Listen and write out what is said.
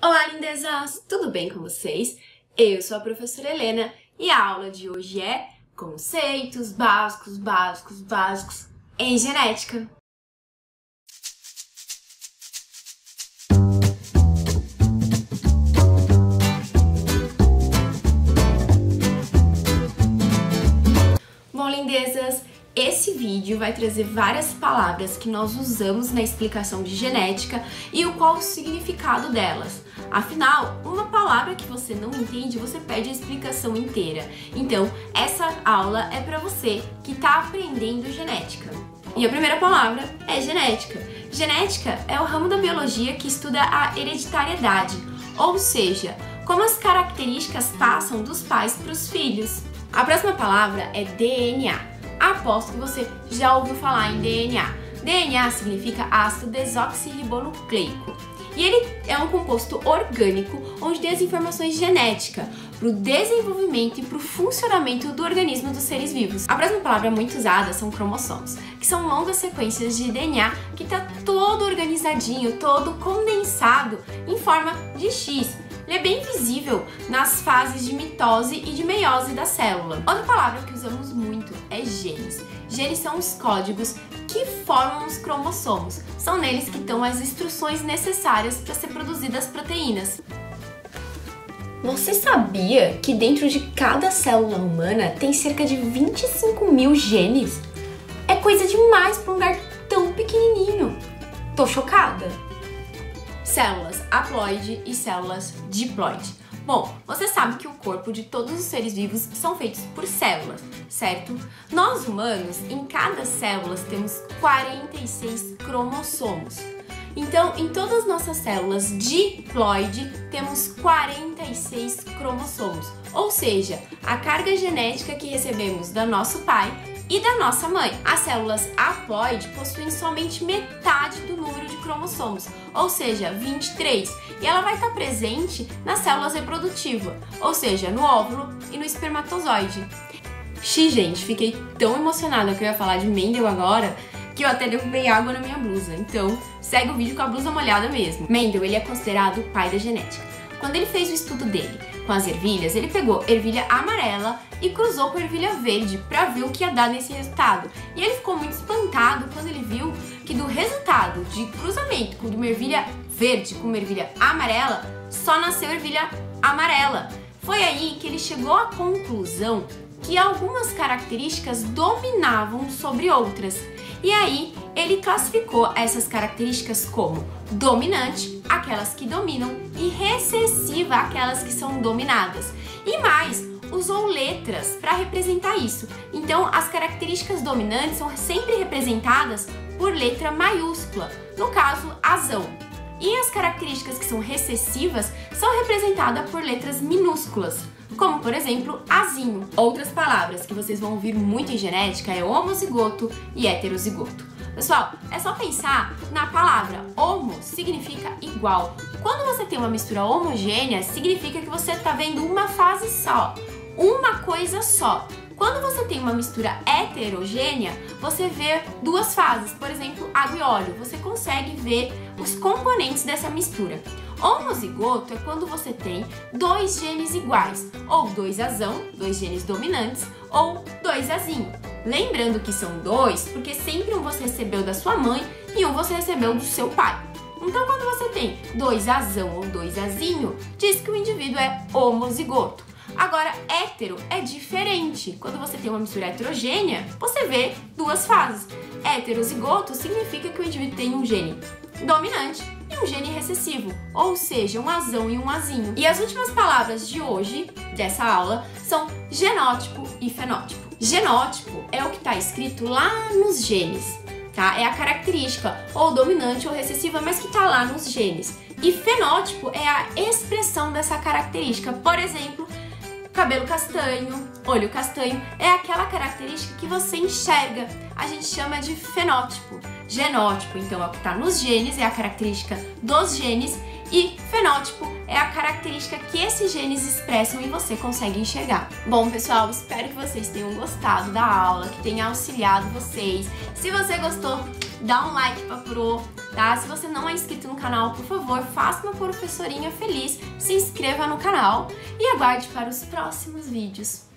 Olá, lindezas! Tudo bem com vocês? Eu sou a professora Helena e a aula de hoje é Conceitos básicos em genética. Bom, lindezas, esse vídeo vai trazer várias palavras que nós usamos na explicação de genética e qual o significado delas. Afinal, uma palavra que você não entende, você perde a explicação inteira. Então, essa aula é para você que está aprendendo genética. E a primeira palavra é genética. Genética é o ramo da biologia que estuda a hereditariedade, ou seja, como as características passam dos pais para os filhos. A próxima palavra é DNA. Aposto que você já ouviu falar em DNA. DNA significa ácido desoxirribonucleico. E ele é um composto orgânico onde tem as informações genéticas para o desenvolvimento e para o funcionamento do organismo dos seres vivos. A próxima palavra muito usada são cromossomos, que são longas sequências de DNA que está todo organizadinho, todo condensado em forma de X. Ele é bem visível nas fases de mitose e de meiose da célula. Outra palavra que usamos muito é genes. Genes são os códigos que formam os cromossomos. São neles que estão as instruções necessárias para ser produzidas as proteínas. Você sabia que dentro de cada célula humana tem cerca de 25 mil genes? É coisa demais para um lugar tão pequenininho. Tô chocada! Células haploide e células diploide. Bom, você sabe que o corpo de todos os seres vivos são feitos por células, certo? Nós humanos, em cada célula, temos 46 cromossomos. Então, em todas as nossas células diploide, temos 46 cromossomos. Ou seja, a carga genética que recebemos do nosso pai e da nossa mãe. As células haploide possuem somente metade do número de cromossomos, ou seja, 23, e ela vai estar presente nas células reprodutivas, ou seja, no óvulo e no espermatozoide. Gente, fiquei tão emocionada que eu ia falar de Mendel agora, que eu até derrubei água na minha blusa, então segue o vídeo com a blusa molhada mesmo. Mendel, ele é considerado o pai da genética. Quando ele fez o estudo dele com as ervilhas, ele pegou ervilha amarela e cruzou com ervilha verde para ver o que ia dar nesse resultado. E ele ficou muito espantado quando ele viu que do resultado de cruzamento de uma ervilha verde com uma ervilha amarela, só nasceu ervilha amarela. Foi aí que ele chegou à conclusão que algumas características dominavam sobre outras. E aí ele classificou essas características como dominante, aquelas que dominam, e recessiva, aquelas que são dominadas. E mais, usou letras para representar isso. Então, as características dominantes são sempre representadas por letra maiúscula, no caso, azão. E as características que são recessivas são representadas por letras minúsculas, como, por exemplo, azinho. Outras palavras que vocês vão ouvir muito em genética é homozigoto e heterozigoto. Pessoal, é só pensar na palavra homo, significa igual. Quando você tem uma mistura homogênea, significa que você está vendo uma fase só, uma coisa só. Quando você tem uma mistura heterogênea, você vê duas fases, por exemplo, água e óleo. Você consegue ver os componentes dessa mistura. Homozigoto é quando você tem dois genes iguais, ou dois azão, dois genes dominantes, ou dois azinho. Lembrando que são dois, porque sempre um você recebeu da sua mãe e um você recebeu do seu pai. Então, quando você tem dois azão ou dois azinho, diz que o indivíduo é homozigoto. Agora, hétero é diferente. Quando você tem uma mistura heterogênea, você vê duas fases. Heterozigoto significa que o indivíduo tem um gene dominante e um gene recessivo, ou seja, um azão e um azinho. E as últimas palavras de hoje, dessa aula, são genótipo e fenótipo. Genótipo é o que está escrito lá nos genes, tá? É a característica ou dominante ou recessiva, mas que está lá nos genes. E fenótipo é a expressão dessa característica. Por exemplo, cabelo castanho, olho castanho, é aquela característica que você enxerga. A gente chama de fenótipo. Genótipo, então, é o que está nos genes, é a característica dos genes, e fenótipo é a característica que esses genes expressam e você consegue enxergar. Bom, pessoal, espero que vocês tenham gostado da aula, que tenha auxiliado vocês. Se você gostou, dá um like pra Pro, tá? Se você não é inscrito no canal, por favor, faça uma professorinha feliz, se inscreva no canal e aguarde para os próximos vídeos.